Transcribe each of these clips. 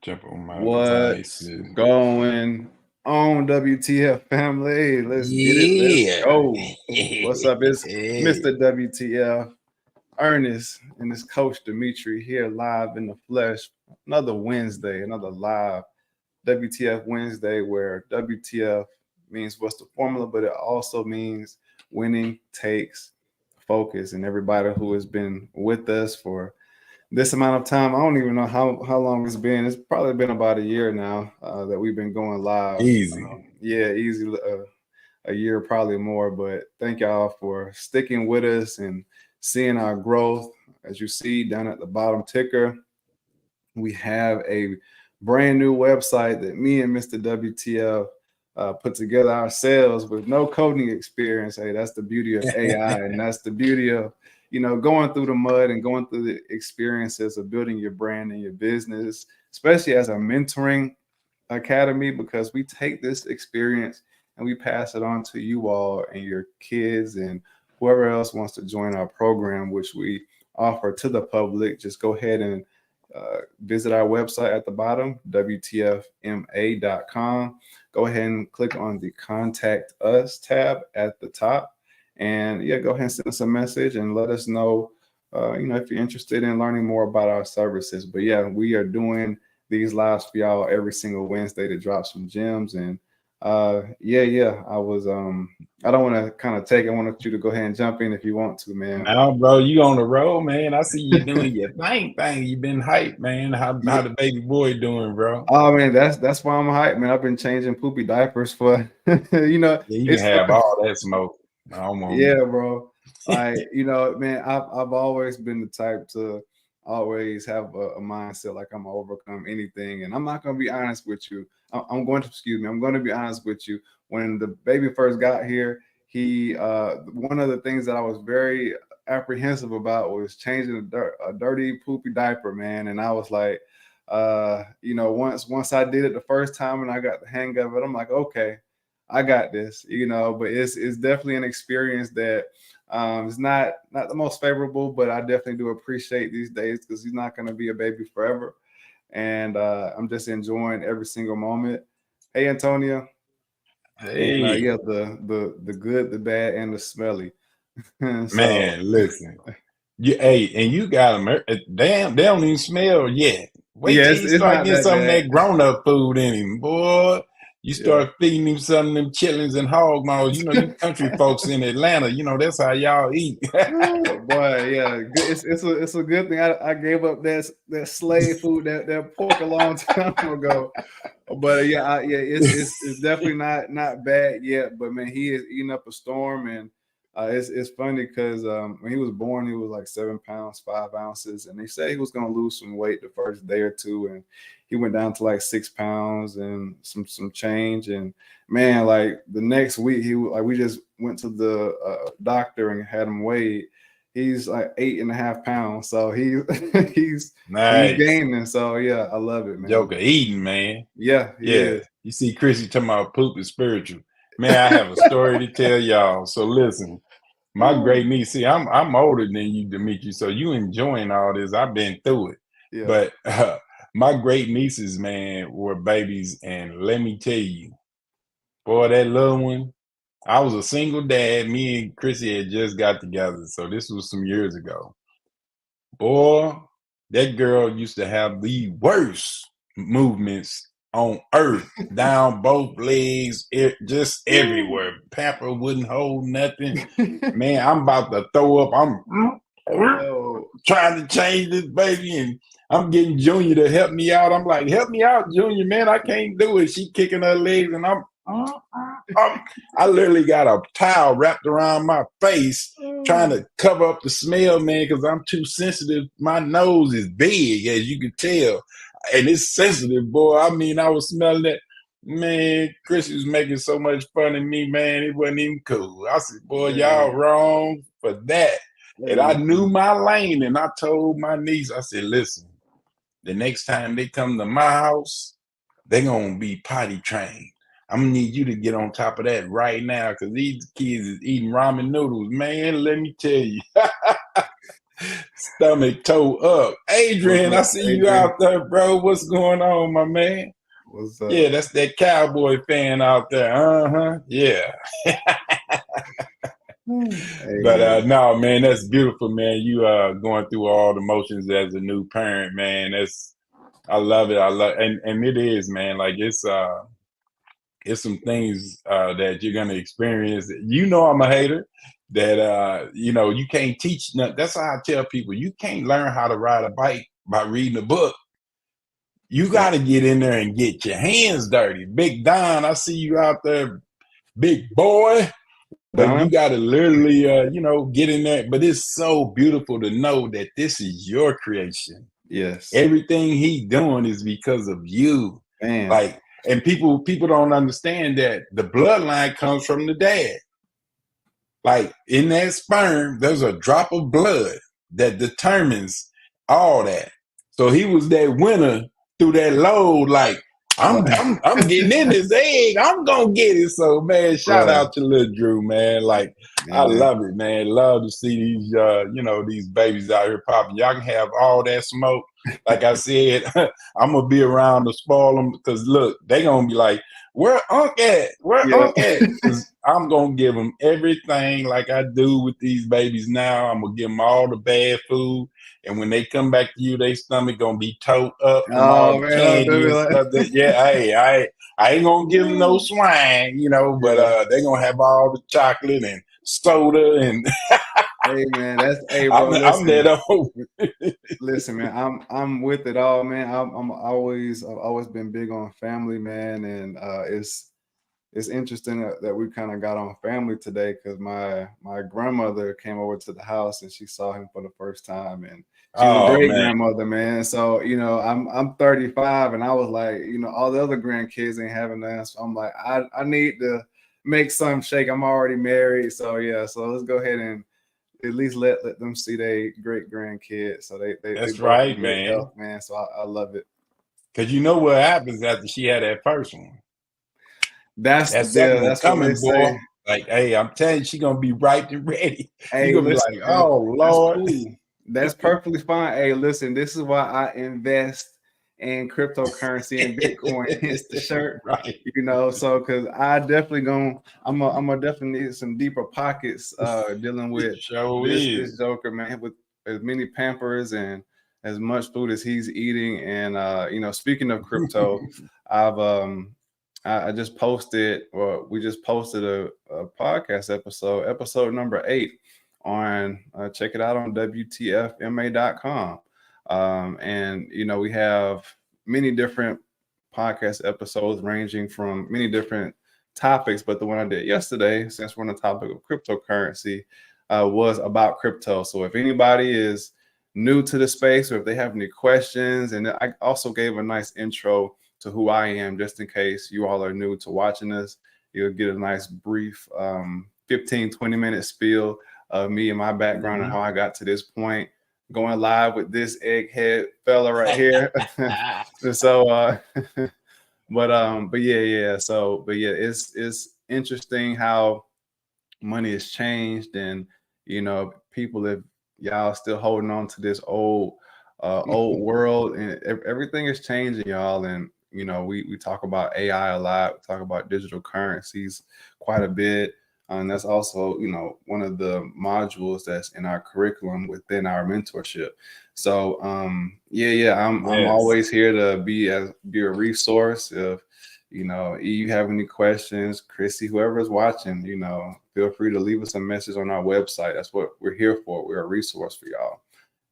Jump on my What's devices. going on, WTF family? Let's get it. Let's Yeah. go. What's up? It's Mr. WTF, Ernest, and this coach Dmitri here live in the flesh. Another Wednesday, another live WTF Wednesday where WTF means what's the formula, but it also means winning takes focus. And everybody who has been with us for this amount of time. I don't even know how long it's been. It's probably been about a year now that we've been going live. Easy. Yeah, easy. A year, probably more. But thank y'all for sticking with us and seeing our growth. As you see down at the bottom ticker, we have a brand new website that me and Mr. WTF put together ourselves with no coding experience. Hey, that's the beauty of AI, and that's the beauty of going through the mud and going through the experiences of building your brand and your business, especially as a mentoring academy, because we take this experience and we pass it on to you all and your kids and whoever else wants to join our program, which we offer to the public. Just go ahead and visit our website at the bottom, WTFMA.com. Go ahead and click on the Contact Us tab at the top. And yeah, go ahead and send us a message and let us know, if you're interested in learning more about our services. But yeah, we are doing these lives for y'all every single Wednesday to drop some gems. And I was I don't want to kind of take. I want you to go ahead and jump in if you want to, man. Now, bro, you on the road, man. I see you doing your thing. You been hyped, man. How the baby boy doing, bro? Oh man, that's why I'm hyped, man. I've been changing poopy diapers for Yeah, you can have all that smoke. Yeah, bro. Like, man, I've always been the type to always have a mindset like I'm gonna overcome anything. And I'm not gonna be honest with you. I'm going to be honest with you. When the baby first got here, he one of the things that I was very apprehensive about was changing a dirty poopy diaper, man. And I was like, once I did it the first time and I got the hang of it, I'm like, okay, I got this, but it's definitely an experience that is not the most favorable, but I definitely do appreciate these days because he's not going to be a baby forever. And I'm just enjoying every single moment. Hey, Antonio. Hey. And yeah, the good, the bad, and the smelly. Man, listen. You got them. Damn, they don't even smell yet. Wait till you start getting some of that grown-up food in him, boy. You start feeding him some of them chitlins and hog maws. You country folks in Atlanta, that's how y'all eat. Boy, yeah, it's a good thing I gave up that slave food, that pork a long time ago. But it's definitely not bad yet. But man, he is eating up a storm, and it's funny because when he was born, he was like 7 pounds 5 ounces, and they say he was gonna lose some weight the first day or two, and he went down to like 6 pounds and some change. And man, like the next week, we just went to the doctor and had him weighed. He's like 8.5 pounds, so he's nice. He's gaining. So yeah, I love it, man. Joker eating, man. Yeah. You see, Chrissy talking about poop is spiritual. Man, I have a story to tell y'all. So listen, my great niece. See, I'm older than you, Dmitri. So you enjoying all this? I've been through it. Yeah. But my great nieces, man, were babies, and let me tell you, boy, that little one. I was a single dad. Me and Chrissy had just got together, so this was some years ago. Boy, that girl used to have the worst movements on earth, down both legs, just everywhere. Pamper wouldn't hold nothing. Man, I'm about to throw up. I'm trying to change this baby, and I'm getting Junior to help me out. I'm like, help me out, Junior, man. I can't do it. She kicking her legs, and I literally got a towel wrapped around my face trying to cover up the smell, man, because I'm too sensitive. My nose is big, as you can tell, and it's sensitive, boy. I mean, I was smelling that. Man, Chris was making so much fun of me, man. It wasn't even cool. I said, boy, y'all wrong for that. And I knew my lane, and I told my niece, I said, listen, the next time they come to my house, they're going to be potty trained. I'm going to need you to get on top of that right now, because these kids is eating ramen noodles. Man, let me tell you. Stomach toe up. What's Adrian, I up, see you Adrian? out there, bro. What's going on, my man? What's Yeah, up? that's that cowboy fan out there. Uh-huh. Yeah. Hey, But man. no, man, that's beautiful, man. You going through all the motions as a new parent, man. I love it. And it is, man. Like it's some things that you're gonna experience. You know, I'm a hater. That you can't teach. That's how I tell people. You can't learn how to ride a bike by reading a book. You Yeah. got to get in there and get your hands dirty. Big Don, I see you out there, big boy. But you Don? got to literally, get in there. But it's so beautiful to know that this is your creation. Yes. Everything he doing is because of you. Man. Like, and people don't understand that the bloodline comes from the dad. Like in that sperm, there's a drop of blood that determines all that. So he was that winner through that load. Like I'm getting in this egg. I'm gonna get it. So man, shout Right. out to little Drew, man. Like I Man. love it, man. Love to see these, these babies out here popping. Y'all can have all that smoke. Like I said, I'm gonna be around to spoil them because look, they gonna be like, "Where Unc at? Where Yeah. Unc at?" Because I'm gonna give them everything like I do with these babies now. I'm gonna give them all the bad food, and when they come back to you, their stomach gonna be towed up from all Oh the man, don't candy do and me stuff. That hey, I ain't gonna give them no swine, but Yeah. they gonna have all the chocolate and soda and Hey man, hey bro. I'm Listen, that old. listen, man. I'm with it all, man. I've always been big on family, man, and it's interesting that we kind of got on family today because my grandmother came over to the house and she saw him for the first time, and she's a Oh great man, grandmother, man. So I'm 35, and I was like, all the other grandkids ain't having that, so I'm like, I need to make some shake. I'm already married, so yeah. So let's go ahead and at least let them see their great grandkids, so they that's both in right, good man. health, man. So I love it. Because you know what happens after she had that first one. That's That second one that's what they coming, boy. say. Like, hey, I'm telling you, she gonna be right and ready. You Hey, gonna be listen, like, man, oh that's Lord. cool. That's perfectly fine. Hey, listen, this is why I invest in cryptocurrency and Bitcoin. It's the shirt, Right. so because I'm gonna definitely need some deeper pockets dealing with Sure this is. Joker, man, with as many Pampers and as much food as he's eating. And speaking of crypto, I've I just posted, or we just posted a podcast episode number 8 on check it out on WTFMA.com. And we have many different podcast episodes ranging from many different topics, but the one I did yesterday, since we're on the topic of cryptocurrency, was about crypto. So if anybody is new to the space, or if they have any questions, and I also gave a nice intro to who I am, just in case you all are new to watching us, you'll get a nice brief 15-20 minute spiel of me and my background and how I got to this point, going live with this egghead fella right here. So but yeah. It's interesting how money has changed, and people, if y'all still holding on to this old world, and everything is changing, y'all. And we talk about AI a lot, we talk about digital currencies quite a bit, and that's also one of the modules that's in our curriculum within our mentorship. So I'm Yes. always here to be a resource. If you have any questions, Chrissy, whoever's watching, feel free to leave us a message on our website. That's what we're here for. We're a resource for y'all.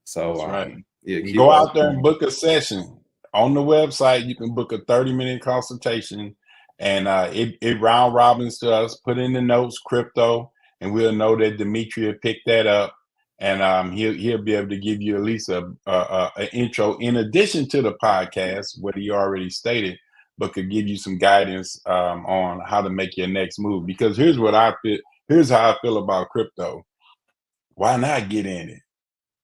So That's right. yeah, And keep go us out there and going. book a session. On the website, you can book a 30-minute consultation, and it round robins to us, put in the notes crypto, and we'll know that Dmitri will pick that up, and he'll be able to give you at least an intro in addition to the podcast, what he already stated, but could give you some guidance on how to make your next move. Because here's how I feel about crypto. Why not get in it?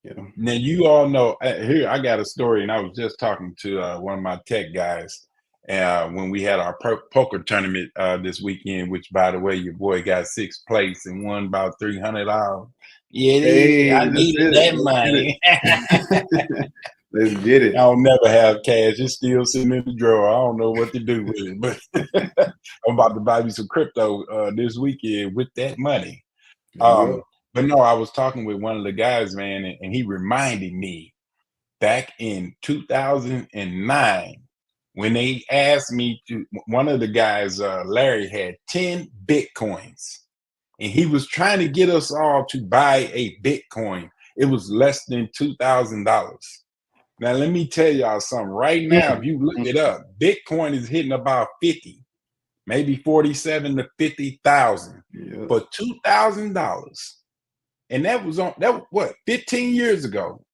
Yeah. Now you all know here. I got a story, and I was just talking to one of my tech guys when we had our poker tournament this weekend. Which, by the way, your boy got 6th place and won about $300. Yeah, it is. Hey, I that's needed it. that Let's money. get it. Let's get I it. don't never have cash. It's still sitting in the drawer. I don't know what to do with it, but I'm about to buy me some crypto this weekend with that money. There you go. But no, I was talking with one of the guys, man, and he reminded me back in 2009 when they asked me to. One of the guys, Larry, had 10 bitcoins, and he was trying to get us all to buy a bitcoin. It was less than $2,000. Now, let me tell y'all something. Right now, if Mm, you look mm, it up, Bitcoin is hitting about 50, maybe 47 to 50,000 yeah. for $2,000. And that was on that what 15 years ago.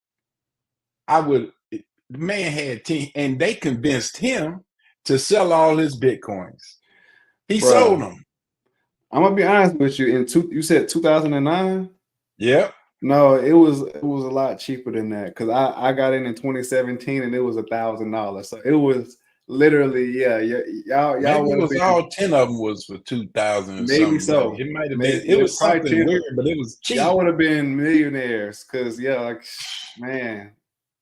I would the man had 10, and they convinced him to sell all his Bitcoins. He sold Bruh, them. I'm gonna be honest with you. You said 2009. Yep. No, it was a lot cheaper than that because I got in 2017 and it was $1,000. So it was literally y'all Maybe it would have was been all 10 of them was for 2,000 or maybe something, but so. it might have been, Maybe it yeah, was probably something 10. weird, but it was Y'all cheap. would have been millionaires because like man,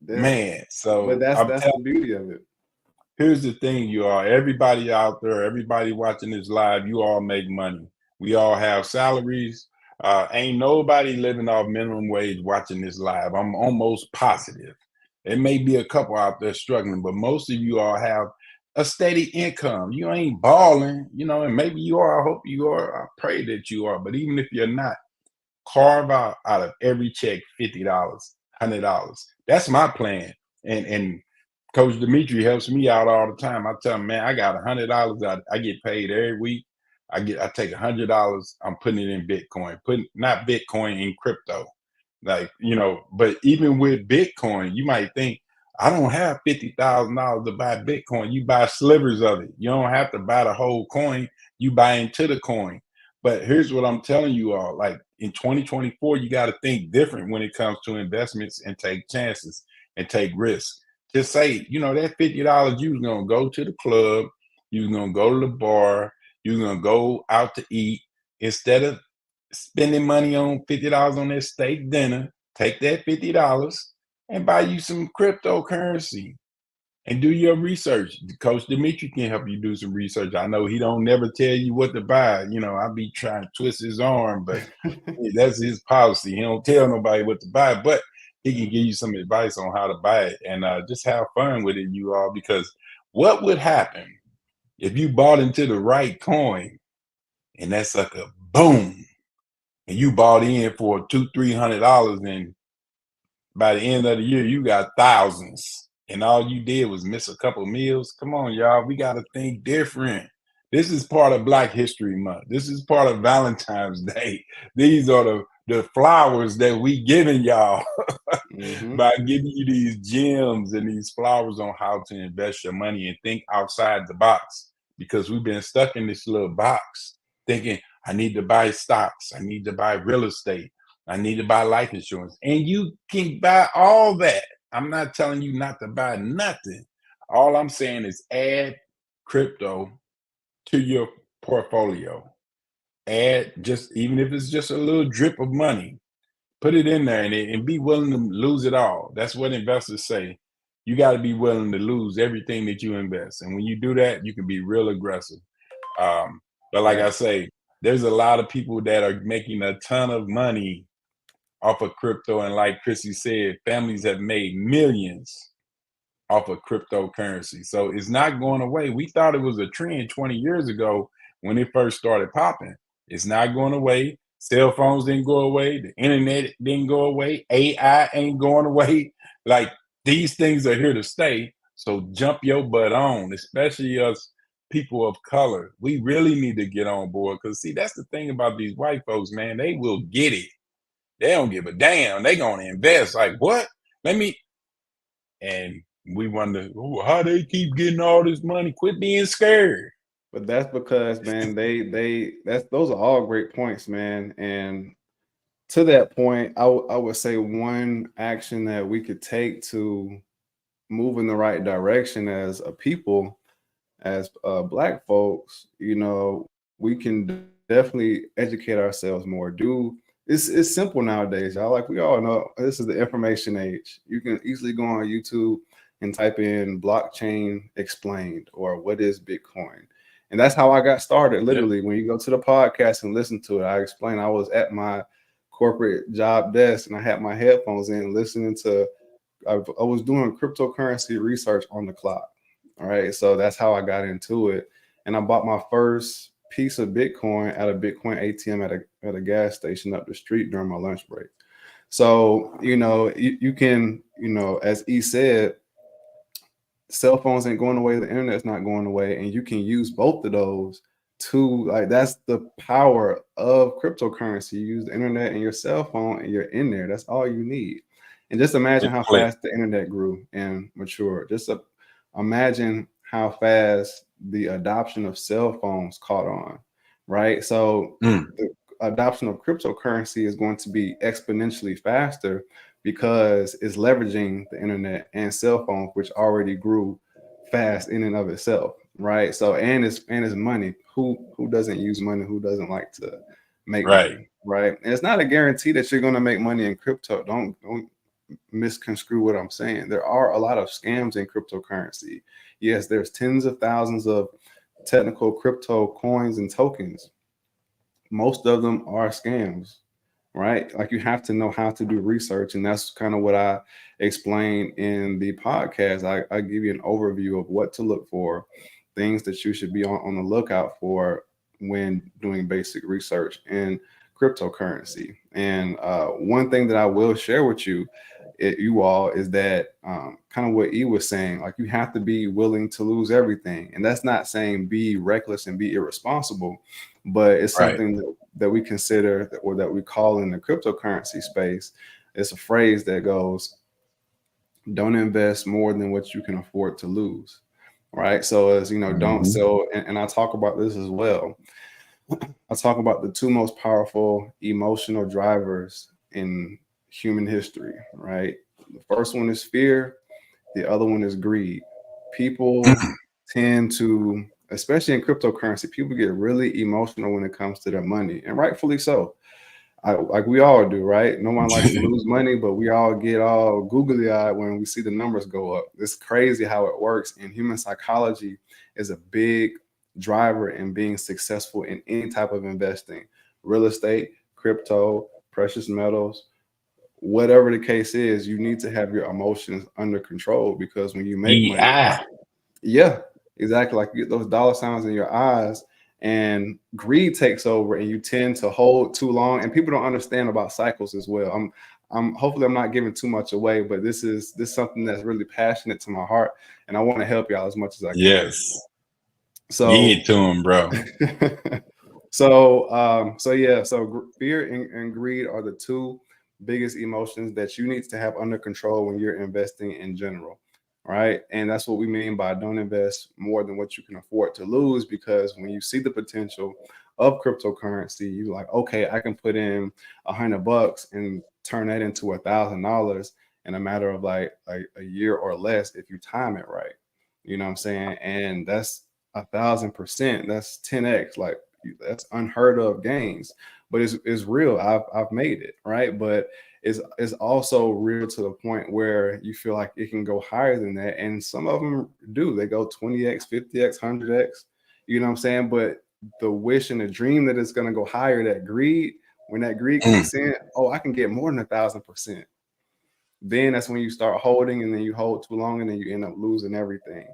that, Man, but so I'm that's the beauty of it. here's the thing, you all, everybody out there, everybody watching this live, you all make money. We all have salaries. Ain't nobody living off minimum wage watching this live. I'm almost positive. There may be a couple out there struggling, but most of you all have a steady income. You ain't balling, and maybe you are. I hope you are. I pray that you are. But even if you're not, carve out of every check $50, $100. That's my plan. And Coach Dmitri helps me out all the time. I tell him, man, I got $100. I get paid every week. I take $100. I'm putting it in Bitcoin, putting not Bitcoin in crypto. Like, but even with Bitcoin, you might think I don't have $50,000 to buy Bitcoin. You buy slivers of it. You don't have to buy the whole coin. You buy into the coin. But here's what I'm telling you all: like in 2024, you got to think different when it comes to investments and take chances and take risks. Just say, that $50 you was gonna go to the club, you was gonna go to the bar, you was gonna go out to eat. Instead of spending money on $50 on that steak dinner, take that $50 and buy you some cryptocurrency and do your research. Coach Dimitri can help you do some research. I know he don't never tell you what to buy. I be trying to twist his arm, but that's his policy. He don't tell nobody what to buy, but he can give you some advice on how to buy it and just have fun with it, you all. Because what would happen if you bought into the right coin and that sucker boom, and you bought in for $200-300 and by the end of the year, you got thousands, and all you did was miss a couple meals. Come on, y'all. We got to think different. This is part of Black History Month. This is part of Valentine's Day. These are the flowers that we giving y'all Hmm. by giving you these gems and these flowers on how to invest your money and think outside the box, because we've been stuck in this little box thinking, I need to buy stocks, I need to buy real estate, I need to buy life insurance. And you can buy all that. I'm not telling you not to buy nothing. All I'm saying is add crypto to your portfolio. Add, just even if it's just a little drip of money, put it in there and be willing to lose it all. That's what investors say. You got to be willing to lose everything that you invest. And when you do that, you can be real aggressive. But like I say, there's a lot of people that are making a ton of money off of crypto. And like Chrissy said, families have made millions off of cryptocurrency. So it's not going away. We thought it was a trend 20 years ago when it first started popping. It's not going away. Cell phones didn't go away. The internet didn't go away. AI ain't going away. Like, these things are here to stay. So jump your butt on, especially us people of color. We really need to get on board, because see, that's the thing about these white folks, man. They will get it. They don't give a damn. They gonna invest. Like, what? Let me. And we wonder, oh, how they keep getting all this money. Quit being scared. But that's because, man, those are all great points, man. And to that point, I would say one action that we could take to move in the right direction as a people, as Black folks, we can definitely educate ourselves more. Do It's simple nowadays, y'all. Like we all know, this is the information age. You can easily go on YouTube and type in blockchain explained or what is Bitcoin. And that's how I got started. Yep. Literally, when you go to the podcast and listen to it, I explain I was at my corporate job desk and I had my headphones in listening to I was doing cryptocurrency research on the clock. All right. So that's how I got into it. And I bought my first piece of Bitcoin at a Bitcoin ATM at a gas station up the street during my lunch break. So, you can, as E said, cell phones ain't going away, the internet's not going away, and you can use both of those to like that's the power of cryptocurrency. You use the internet and your cell phone and you're in there. That's all you need. And just imagine Just how click. fast the internet grew and matured. Imagine how fast the adoption of cell phones caught on, right? So Mm, the adoption of cryptocurrency is going to be exponentially faster because it's leveraging the internet and cell phones, which already grew fast in and of itself, right? So and it's money. Who doesn't use money? Who doesn't like to make right. money, right? And it's not a guarantee that you're going to make money in crypto. Don't misconstrue what I'm saying. There are a lot of scams in cryptocurrency. Yes, there's tens of thousands of technical crypto coins and tokens. Most of them are scams, right? Like you have to know how to do research. And that's kind of what I explain in the podcast. I give you an overview of what to look for, things that you should be on the lookout for when doing basic research in cryptocurrency. And one thing that I will share with you all is that kind of what E was saying, like you have to be willing to lose everything. And that's not saying be reckless and be irresponsible, but it's Right. something that we consider or that we call in the cryptocurrency space. It's a phrase that goes, don't invest more than what you can afford to lose. Right. So as you know, don't Mhm. sell, and I talk about this as well. I talk about the two most powerful emotional drivers in human history, right? The first one is fear, the other one is greed. People Mm, tend to, especially in cryptocurrency, people get really emotional when it comes to their money, and rightfully so. Like we all do, right? No one likes to lose money, but we all get all googly eyed when we see the numbers go up. It's crazy how it works. And human psychology is a big driver in being successful in any type of investing, real estate, crypto, precious metals, whatever the case is. You need to have your emotions under control because when you make money, EI. yeah, exactly. Like you get those dollar signs in your eyes, and greed takes over, and you tend to hold too long. And people don't understand about cycles as well. I'm hopefully I'm not giving too much away, but this is something that's really passionate to my heart, and I want to help y'all as much as I can. Yes. Give So, it to him, bro. so yeah, so fear and greed are the two biggest emotions that you need to have under control when you're investing in general, right? And that's what we mean by don't invest more than what you can afford to lose, because when you see the potential of cryptocurrency, you're like, okay, I can put in $100 and turn that into $1,000 in a matter of like a year or less if you time it right. You know what I'm saying? And that's 1,000%. That's 10x. Like that's unheard of gains, but it's real. I've made it right, but it's also real to the point where you feel like it can go higher than that, and some of them do. They go 20x, 50x, 100x. You know what I'm saying? But the wish and the dream that it's going to go higher, that greed, when that greed Mm, kicks in, oh, I can get more than 1,000%. Then that's when you start holding, and then you hold too long, and then you end up losing everything,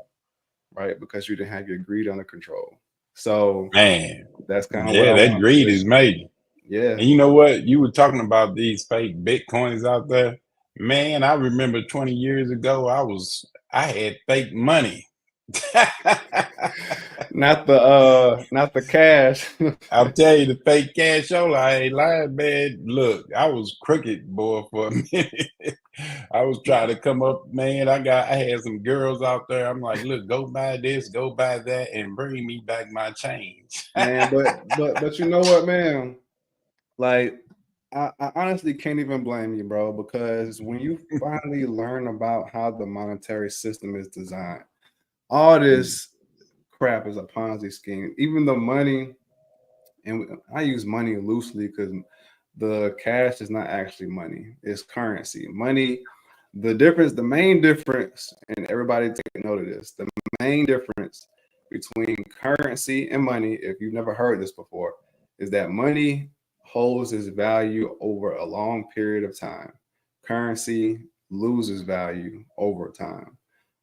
right? Because you didn't have your greed under control. So man. that's kind of what Yeah, I that want to greed push. is major. Yeah. And you know what? You were talking about these fake Bitcoins out there. Man, I remember 20 years ago, I had fake money. Not the cash. I'll tell you the fake cash show. I ain't lying, man. Look, I was crooked, boy, for a minute. I was trying to come up, man. I had some girls out there. I'm like, look, go buy this, go buy that, and bring me back my change. Man, but you know what, man? Like I honestly can't even blame you, bro, because when you finally learn about how the monetary system is designed, all this crap is a Ponzi scheme. Even the money, and I use money loosely because the cash is not actually money. It's currency. Money, the main difference, and everybody take note of this, the main difference between currency and money, if you've never heard this before, is that money holds its value over a long period of time. Currency loses value over time.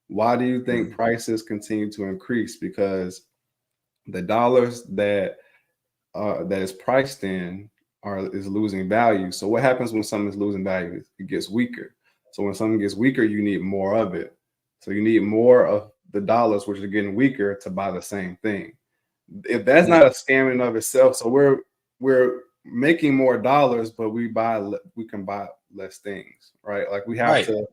Why do you think prices continue to increase? Because the dollars that is priced in is losing value. So what happens when something is losing value? It gets weaker. So when something gets weaker, you need more of it. So you need more of the dollars, which are getting weaker, to buy the same thing. If that's not a scam in of itself, so we're making more dollars, but we can buy less things, right? Like we have to,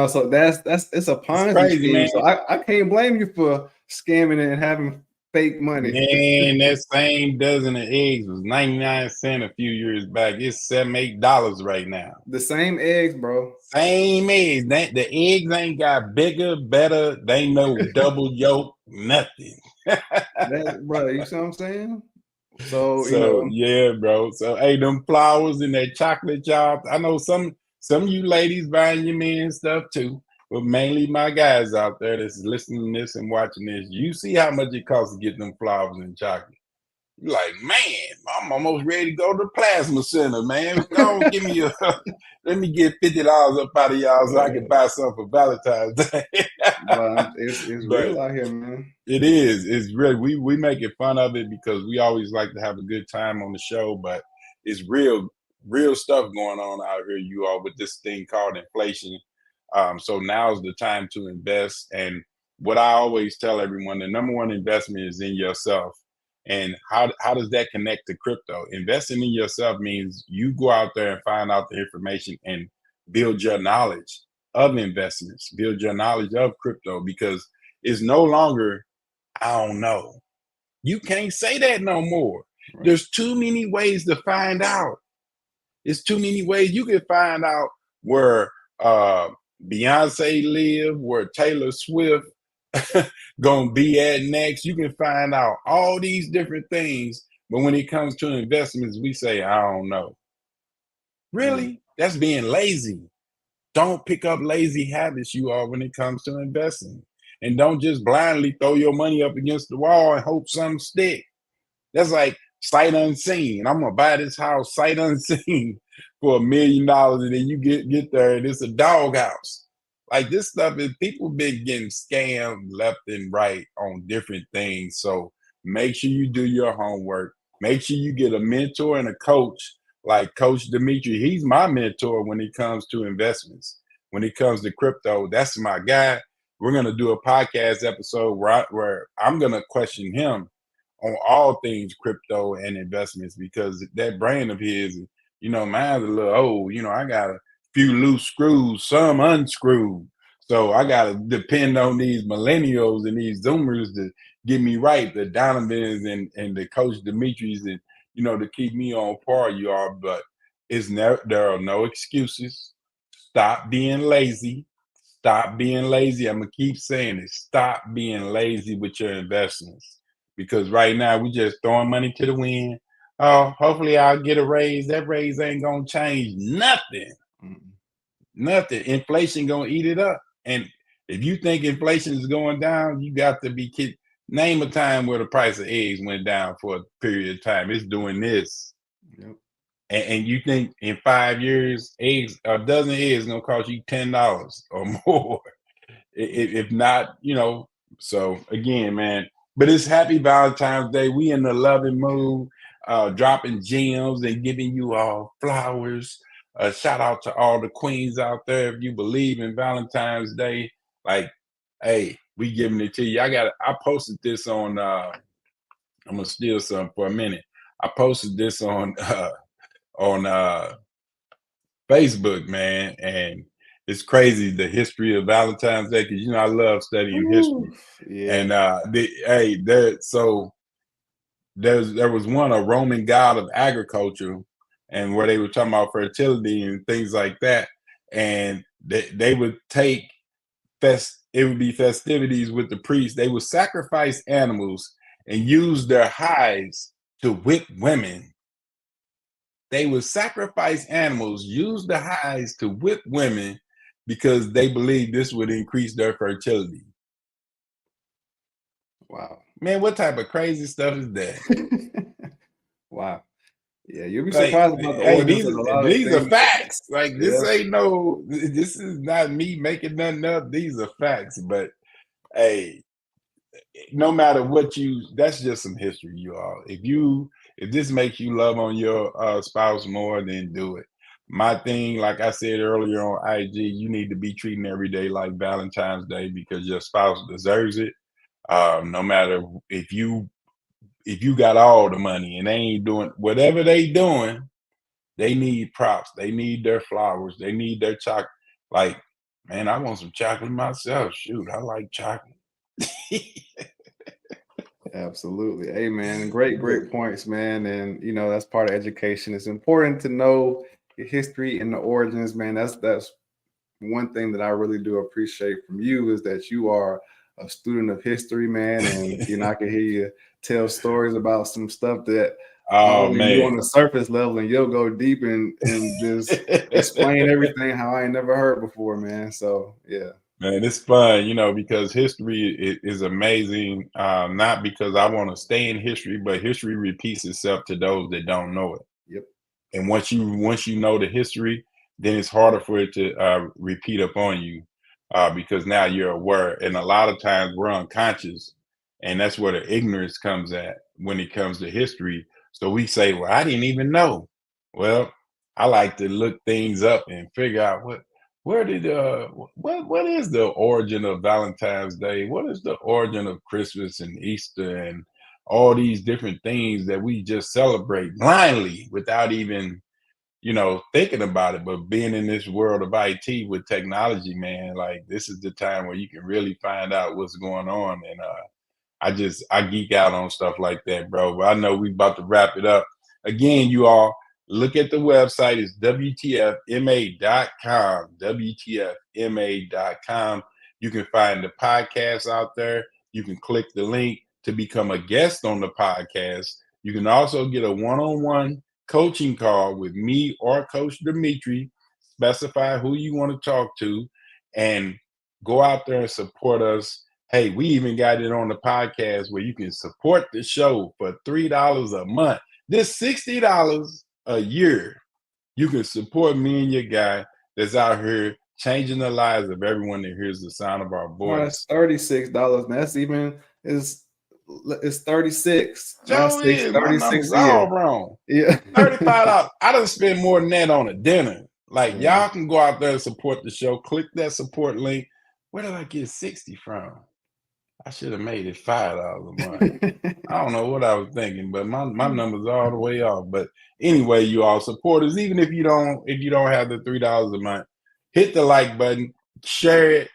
so that's it's a Ponzi crazy, scheme. man. So I can't blame you for scamming and having fake money. Man, that same dozen of eggs was 99 cents a few years back. It's $7, $8 right now. The same eggs, bro. Same eggs. The eggs ain't got bigger, better. They ain't no double yolk, nothing. Bro, you see what I'm saying? So yeah, bro. So hey, them flowers and that chocolate, y'all. I know some of you ladies buying your men stuff too, but mainly my guys out there that's listening to this and watching this. You see how much it costs to get them flowers and chocolate. You're like, man, I'm almost ready to go to the plasma center, man. Go give me let me get $50 up out of y'all so I can buy something for Valentine's Day. But it's real out here, man. It is. It's really we make it fun of it because we always like to have a good time on the show, but it's real stuff going on out here, you all, with this thing called inflation. So now's the time to invest. And what I always tell everyone, the number one investment is in yourself. And how does that connect to crypto? Investing in yourself means you go out there and find out the information and build your knowledge of investments, build your knowledge of crypto, because it's no longer, I don't know. You can't say that no more. Right. There's too many ways to find out. It's too many ways. You can find out where Beyonce live, where Taylor Swift gonna be at next. You can find out all these different things, but when it comes to investments, we say, I don't know. Really? That's being lazy. Don't pick up lazy habits, you all, when it comes to investing. And don't just blindly throw your money up against the wall and hope something stick. That's like sight unseen. I'm gonna buy this house sight unseen for $1 million, and then you get there and it's a doghouse. Like, this stuff is, people been getting scammed left and right on different things. So make sure you do your homework. Make sure you get a mentor and a coach like Coach Dmitri. He's my mentor when it comes to investments. When it comes to crypto, that's my guy. We're gonna do a podcast episode where I'm gonna question him on all things crypto and investments, because that brain of his, mine's a little old. I got a few loose screws, some unscrewed. So I got to depend on these millennials and these Zoomers to get me right, the Donovans and the Coach Dimitris, and, to keep me on par, you are. But there are no excuses. Stop being lazy. Stop being lazy. I'm going to keep saying it. Stop being lazy with your investments, because right now we just throwing money to the wind. Oh, hopefully I'll get a raise. That raise ain't going to change nothing. Nothing. Inflation going to eat it up. And if you think inflation is going down, you got to be kidding. Name a time where the price of eggs went down for a period of time. It's doing this. Yep. And you think in 5 years, a dozen eggs is going to cost you $10 or more. If not, so again, man, but it's happy Valentine's Day. We in the loving mood, dropping gems and giving you all flowers. Shout out to all the queens out there. If you believe in Valentine's Day, like, hey, we giving it to you. I posted this on, I'm gonna steal some for a minute. I posted this on Facebook, man, and it's crazy, the history of Valentine's Day, because I love studying history. Yeah. And there was a Roman god of agriculture, and where they were talking about fertility and things like that, and they would take it would be festivities with the priests. They would sacrifice animals and use their hides to whip women. they would sacrifice animals, use the hides to whip women because they believed this would increase their fertility. Wow. Man, what type of crazy stuff is that? Wow. Yeah, you'll be Like, surprised about the hey, origins of a lot of these are things. facts. Like, this Yeah. ain't no, this is not me making nothing up. These are facts. But hey, no matter what that's just some history, you all. If this makes you love on your spouse more, then do it. My thing, like I said earlier on IG, you need to be treating every day like Valentine's Day because your spouse deserves it. No matter if you got all the money and they ain't doing whatever they doing, they need props. They need their flowers. They need their chocolate. Like, man, I want some chocolate myself. Shoot, I like chocolate. Absolutely. Hey man, great points, man. And that's part of education. It's important to know the history and the origins, man. That's one thing that I really do appreciate from you is that you are a student of history, man. And I can hear you tell stories about some stuff that Oh only you on man. the surface level, and you'll go deep and just explain everything how I ain't never heard before, man. So yeah. Man, it's fun, because history is amazing. Not because I want to stay in history, but history repeats itself to those that don't know it. Yep. And once you know the history, then it's harder for it to repeat upon you because now you're aware. And a lot of times we're unconscious, and that's where the ignorance comes at when it comes to history. So we say, "Well, I didn't even know." Well, I like to look things up and figure out where did what is the origin of Valentine's Day? What is the origin of Christmas and Easter and all these different things that we just celebrate blindly without even thinking about it. But being in this world of IT with technology, man, like this is the time where you can really find out what's going on. And I geek out on stuff like that, bro. But I know we about to wrap it up. Again, you all look at the website. It's WTFMA.com. WTFMA.com. You can find the podcast out there. You can click the link to become a guest on the podcast. You can also get a one-on-one coaching call with me or Coach Dmitri. Specify who you want to talk to and go out there and support us. Hey, we even got it on the podcast where you can support the show for $3 a month. This $60 a year. You can support me and your guy that's out here changing the lives of everyone that hears the sound of our No, voice. that's $36. That's it's 36. Not Joe 6, is my 36 numbers a year. all wrong. Yeah. $35. I done spend more than that on a dinner. Like Yeah. y'all can go out there and support the show. Click that support link. Where did I get 60 from? I should have made it $5 a month. I don't know what I was thinking, but my numbers are all the way off. But anyway, you all supporters, even if you don't have the $3 a month, hit the like button, share it,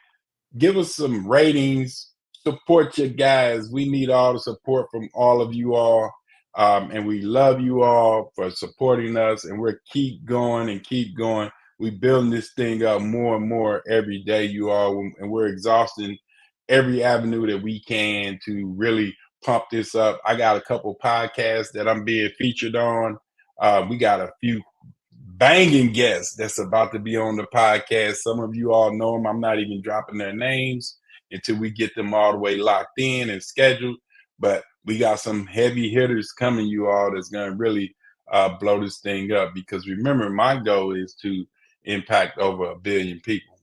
give us some ratings, support your guys. We need all the support from all of you all. And we love you all for supporting us, and we're keep going and keep going. We building this thing up more and more every day, you all, and we're exhausting every avenue that we can to really pump this up. I got a couple podcasts that I'm being featured on. We got a few banging guests that's about to be on the podcast. Some of you all know them. I'm not even dropping their names until we get them all the way locked in and scheduled. But we got some heavy hitters coming, you all, that's going to really blow this thing up. Because remember, my goal is to impact over 1 billion people.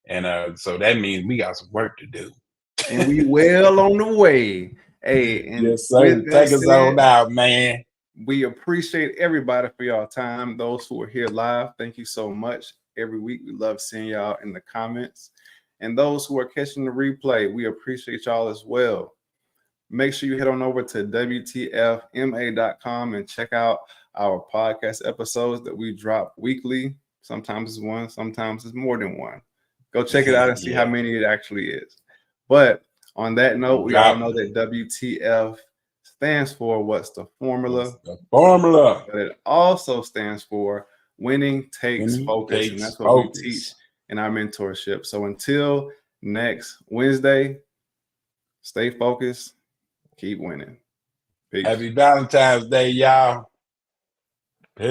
And so that means we got some work to do. And we well on the way. Hey, and yes, sir. with that Take us said, on out, man. we appreciate everybody for y'all time. Those who are here live, thank you so much. Every week, we love seeing y'all in the comments. And those who are catching the replay, we appreciate y'all as well. Make sure you head on over to WTFMA.com and check out our podcast episodes that we drop weekly. Sometimes it's one, sometimes it's more than one. Go check it out and see how many it actually is. But on that note, we all know that WTF stands for what's the formula? What's the formula. But it also stands for winning takes focus. And that's what we teach in our mentorship. So until next Wednesday, stay focused, keep winning. Peace. Happy Valentine's Day, y'all. Peace.